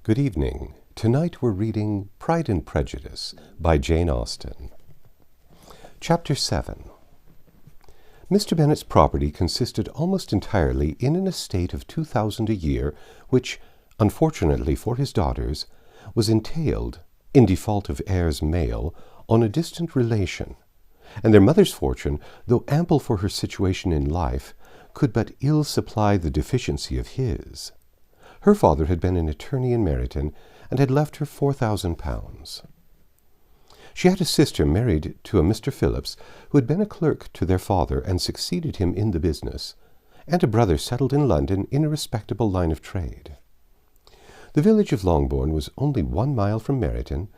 Good evening. Tonight we're reading Pride and Prejudice by Jane Austen. Chapter 7. Mr. Bennet's property consisted almost entirely in an estate of £2,000 a year, which, unfortunately for his daughters, was entailed, in default of heirs male, on a distant relation, and their mother's fortune, though ample for her situation in life, could but ill supply the deficiency of his. Her father had been an attorney in Meryton, and had left her £4,000. She had a sister married to a Mr. Phillips, who had been a clerk to their father and succeeded him in the business, and a brother settled in London in a respectable line of trade. The village of Longbourn was only 1 mile from Meryton,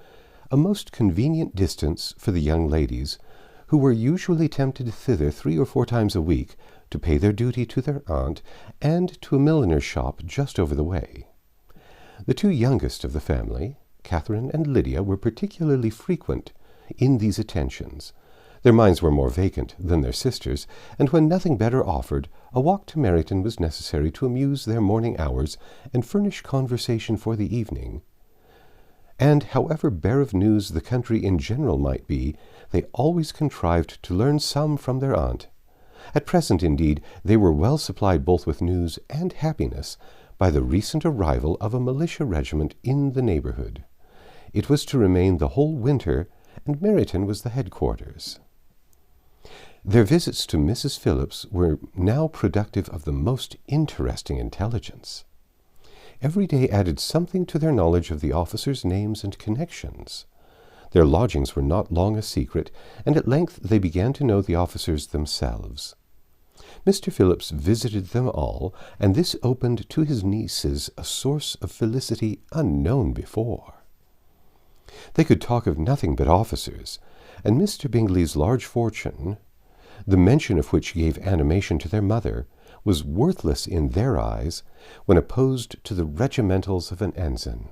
a most convenient distance for the young ladies, who were usually tempted thither 3 or 4 times a week to pay their duty to their aunt and to a milliner's shop just over the way. The 2 youngest of the family, Catherine and Lydia, were particularly frequent in these attentions. Their minds were more vacant than their sisters', and when nothing better offered, a walk to Meryton was necessary to amuse their morning hours and furnish conversation for the evening. And however bare of news the country in general might be, they always contrived to learn some from their aunt. At present, indeed, they were well supplied both with news and happiness by the recent arrival of a militia regiment in the neighbourhood. It was to remain the whole winter, and Meryton was the headquarters. Their visits to Mrs. Phillips were now productive of the most interesting intelligence. Every day added something to their knowledge of the officers' names and connections. Their lodgings were not long a secret, and at length they began to know the officers themselves. Mr. Phillips visited them all, and this opened to his nieces a source of felicity unknown before. They could talk of nothing but officers, and Mr. Bingley's large fortune, the mention of which gave animation to their mother, was worthless in their eyes when opposed to the regimentals of an ensign.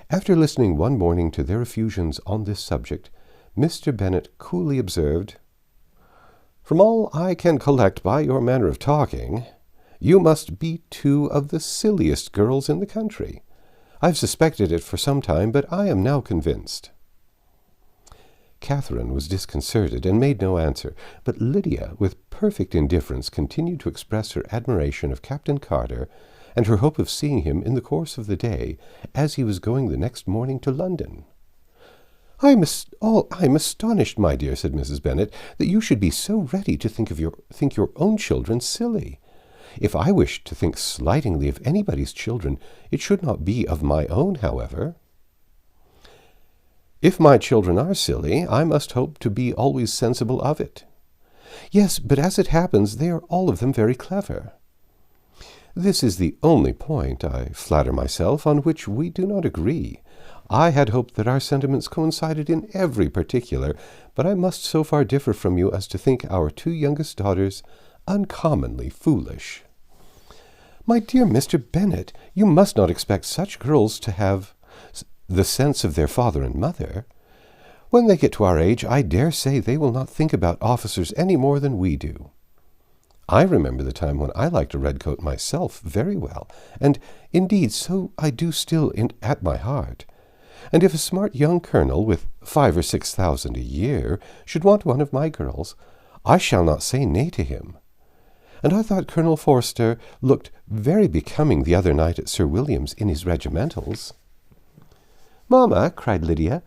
After listening one morning to their effusions on this subject, Mr. Bennet coolly observed, "From all I can collect by your manner of talking, you must be 2 of the silliest girls in the country. I've suspected it for some time, but I am now convinced." Catherine was disconcerted and made no answer, but Lydia, with perfect indifference, continued to express her admiration of Captain Carter, and her hope of seeing him in the course of the day, as he was going the next morning to London. I am astonished, my dear," said Mrs. Bennet, "that you should be so ready to think your own children silly. If I wished to think slightingly of anybody's children, it should not be of my own, however." "If my children are silly, I must hope to be always sensible of it." "Yes, but as it happens, they are all of them very clever." "This is the only point, I flatter myself, on which we do not agree. I had hoped that our sentiments coincided in every particular, but I must so far differ from you as to think our 2 youngest daughters uncommonly foolish." "My dear Mr. Bennet, you must not expect such girls to have the sense of their father and mother. When they get to our age, I dare say they will not think about officers any more than we do. I remember the time when I liked a red coat myself very well, and indeed so I do still at my heart. And if a smart young colonel with 5,000 or 6,000 a year should want one of my girls, I shall not say nay to him. And I thought Colonel Forster looked very becoming the other night at Sir William's in his regimentals." "Mamma," cried Lydia,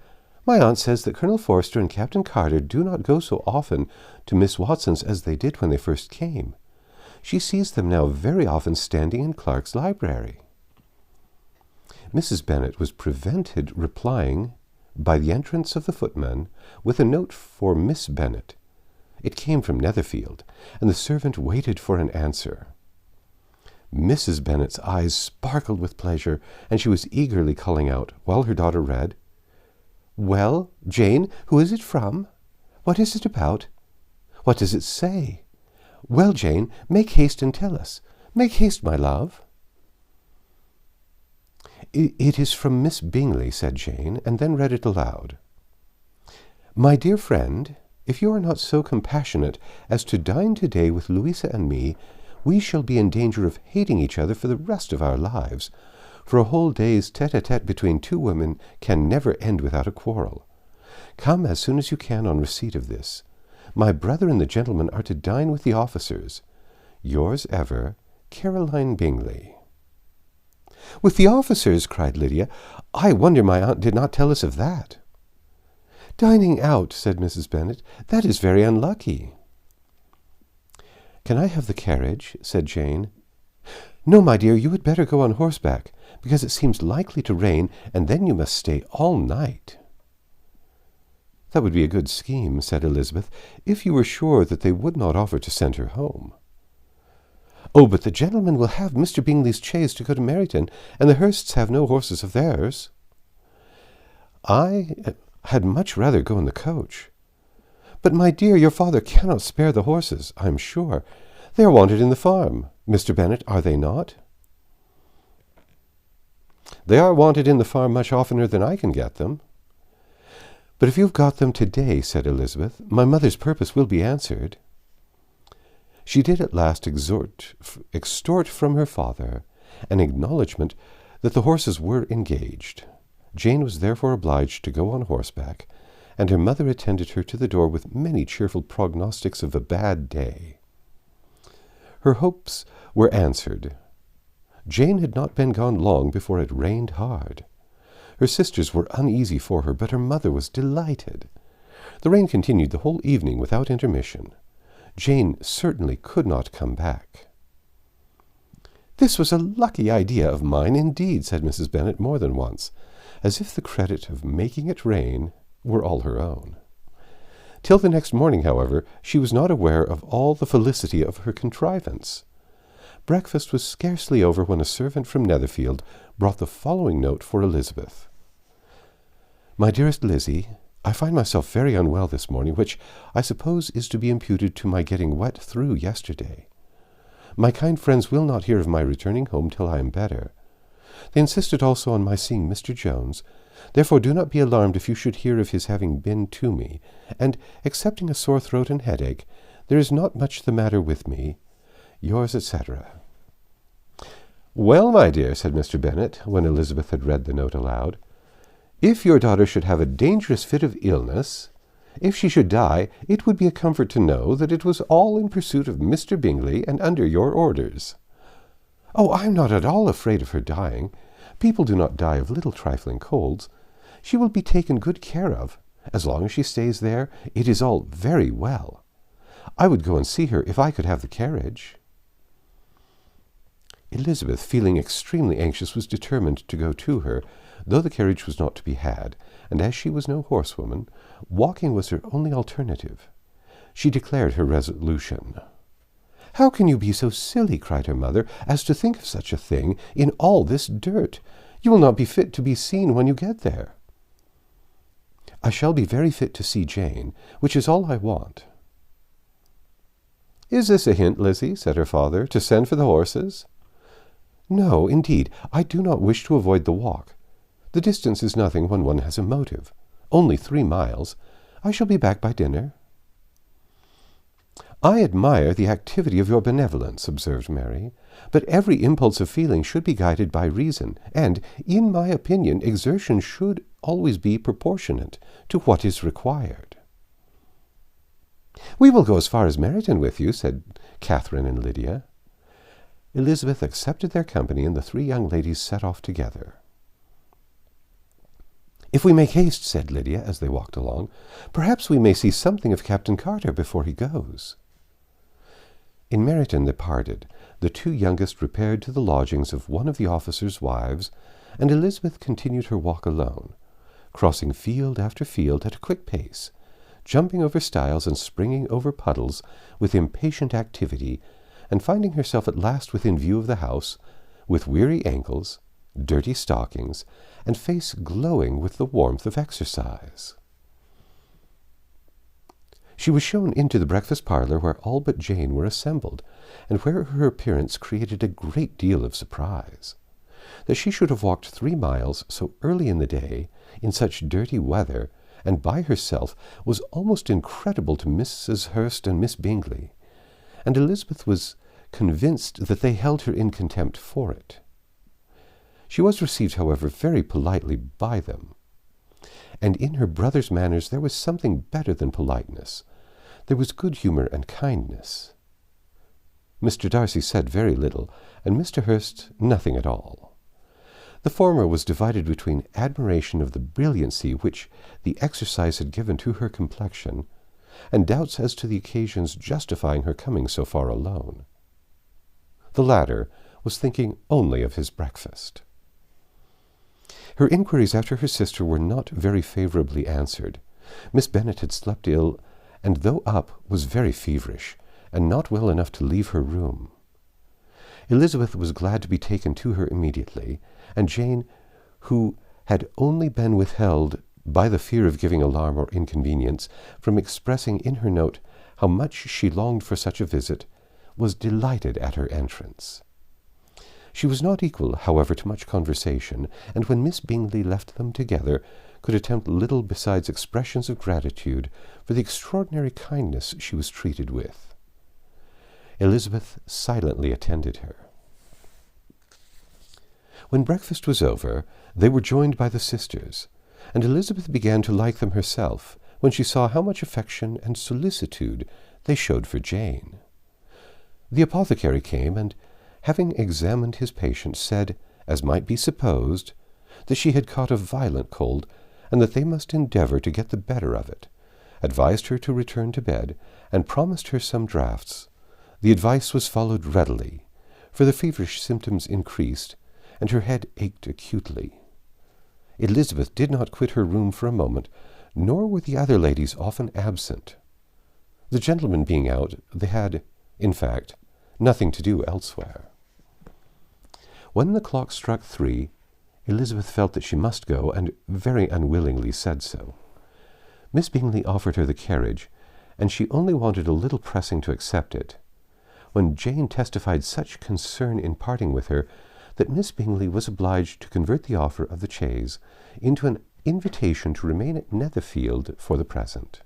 "my aunt says that Colonel Forster and Captain Carter do not go so often to Miss Watson's as they did when they first came. She sees them now very often standing in Clark's library." Mrs. Bennet was prevented replying by the entrance of the footman with a note for Miss Bennet. It came from Netherfield, and the servant waited for an answer. Mrs. Bennet's eyes sparkled with pleasure, and she was eagerly calling out, while her daughter read, "Well, Jane, who is it from? What is it about? What does it say? Well, Jane, make haste and tell us. Make haste, my love." "It is from Miss Bingley," said Jane, and then read it aloud. "My dear friend, if you are not so compassionate as to dine to-day with Louisa and me, we shall be in danger of hating each other for the rest of our lives, for a whole day's tete-a-tete between two women can never end without a quarrel. Come as soon as you can on receipt of this. My brother and the gentlemen are to dine with the officers. Yours ever, Caroline Bingley. With the officers, cried Lydia. I wonder my aunt did not tell us of that. Dining out, said Mrs. Bennet. That is very unlucky. Can I have the carriage? Said Jane. No, my dear, you had better go on horseback, because it seems likely to rain, and then you must stay all night. That would be a good scheme, said Elizabeth, if you were sure that they would not offer to send her home. Oh, but the gentlemen will have Mr. Bingley's chaise to go to Meryton, and the Hursts have no horses of theirs. I had much rather go in the coach. But, my dear, your father cannot spare the horses, I am sure. They are wanted in the farm. Mr. Bennet, are they not? They are wanted in the farm much oftener than I can get them. But if you've got them today, said Elizabeth, my mother's purpose will be answered. She did at last extort from her father an acknowledgment that the horses were engaged. Jane was therefore obliged to go on horseback, and her mother attended her to the door with many cheerful prognostics of a bad day. Her hopes were answered. Jane had not been gone long before it rained hard. Her sisters were uneasy for her, but her mother was delighted. The rain continued the whole evening without intermission. Jane certainly could not come back. This was a lucky idea of mine, indeed, said Mrs. Bennet more than once, as if the credit of making it rain were all her own. Till the next morning, however, she was not aware of all the felicity of her contrivance. Breakfast was scarcely over when a servant from Netherfield brought the following note for Elizabeth. My dearest Lizzie, I find myself very unwell this morning, which I suppose is to be imputed to my getting wet through yesterday. My kind friends will not hear of my returning home till I am better. They insisted also on my seeing Mr. Jones. Therefore do not be alarmed if you should hear of his having been to me, and, excepting a sore throat and headache, there is not much the matter with me. Yours, etc. Well, my dear, said Mr. Bennet, when Elizabeth had read the note aloud, if your daughter should have a dangerous fit of illness, if she should die, it would be a comfort to know that it was all in pursuit of Mr. Bingley and under your orders. Oh, I am not at all afraid of her dying. People do not die of little trifling colds. She will be taken good care of. As long as she stays there, it is all very well. I would go and see her if I could have the carriage. Elizabeth, feeling extremely anxious, was determined to go to her, though the carriage was not to be had, and as she was no horsewoman, walking was her only alternative. She declared her resolution. How can you be so silly, cried her mother, as to think of such a thing in all this dirt? You will not be fit to be seen when you get there. I shall be very fit to see Jane, which is all I want. Is this a hint, Lizzie, said her father, to send for the horses? No, indeed, I do not wish to avoid the walk. The distance is nothing when one has a motive. Only 3 miles. I shall be back by dinner. I admire the activity of your benevolence, observed Mary, but every impulse of feeling should be guided by reason, and, in my opinion, exertion should always be proportionate to what is required. We will go as far as Meryton with you, said Catherine and Lydia. Elizabeth accepted their company, and the 3 young ladies set off together. If we make haste, said Lydia, as they walked along, perhaps we may see something of Captain Carter before he goes. In Meryton they parted. The 2 youngest repaired to the lodgings of one of the officers' wives, and Elizabeth continued her walk alone, crossing field after field at a quick pace, jumping over stiles and springing over puddles with impatient activity, and finding herself at last within view of the house, with weary ankles, dirty stockings, and face glowing with the warmth of exercise. She was shown into the breakfast parlour, where all but Jane were assembled, and where her appearance created a great deal of surprise. That she should have walked 3 miles so early in the day, in such dirty weather, and by herself, was almost incredible to Mrs. Hurst and Miss Bingley, and Elizabeth was convinced that they held her in contempt for it. She was received, however, very politely by them. And in her brother's manners there was something better than politeness. There was good humour and kindness. Mr. Darcy said very little, and Mr. Hurst nothing at all. The former was divided between admiration of the brilliancy which the exercise had given to her complexion, and doubts as to the occasions justifying her coming so far alone. The latter was thinking only of his breakfast. Her inquiries after her sister were not very favourably answered. Miss Bennet had slept ill, and though up, was very feverish, and not well enough to leave her room. Elizabeth was glad to be taken to her immediately, and Jane, who had only been withheld by the fear of giving alarm or inconvenience from expressing in her note how much she longed for such a visit, was delighted at her entrance. She was not equal, however, to much conversation, and when Miss Bingley left them together, could attempt little besides expressions of gratitude for the extraordinary kindness she was treated with. Elizabeth silently attended her. When breakfast was over, they were joined by the sisters, and Elizabeth began to like them herself when she saw how much affection and solicitude they showed for Jane. The apothecary came, and, having examined his patient, said, as might be supposed, that she had caught a violent cold, and that they must endeavour to get the better of it, advised her to return to bed, and promised her some draughts. The advice was followed readily, for the feverish symptoms increased, and her head ached acutely. Elizabeth did not quit her room for a moment, nor were the other ladies often absent. The gentlemen being out, they had, in fact, nothing to do elsewhere. When the clock struck 3, Elizabeth felt that she must go, and very unwillingly said so. Miss Bingley offered her the carriage, and she only wanted a little pressing to accept it, when Jane testified such concern in parting with her that Miss Bingley was obliged to convert the offer of the chaise into an invitation to remain at Netherfield for the present.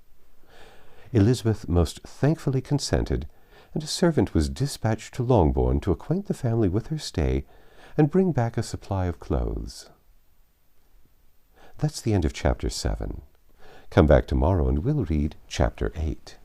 Elizabeth most thankfully consented, and a servant was dispatched to Longbourn to acquaint the family with her stay and bring back a supply of clothes. That's the end of Chapter 7. Come back tomorrow and we'll read Chapter 8.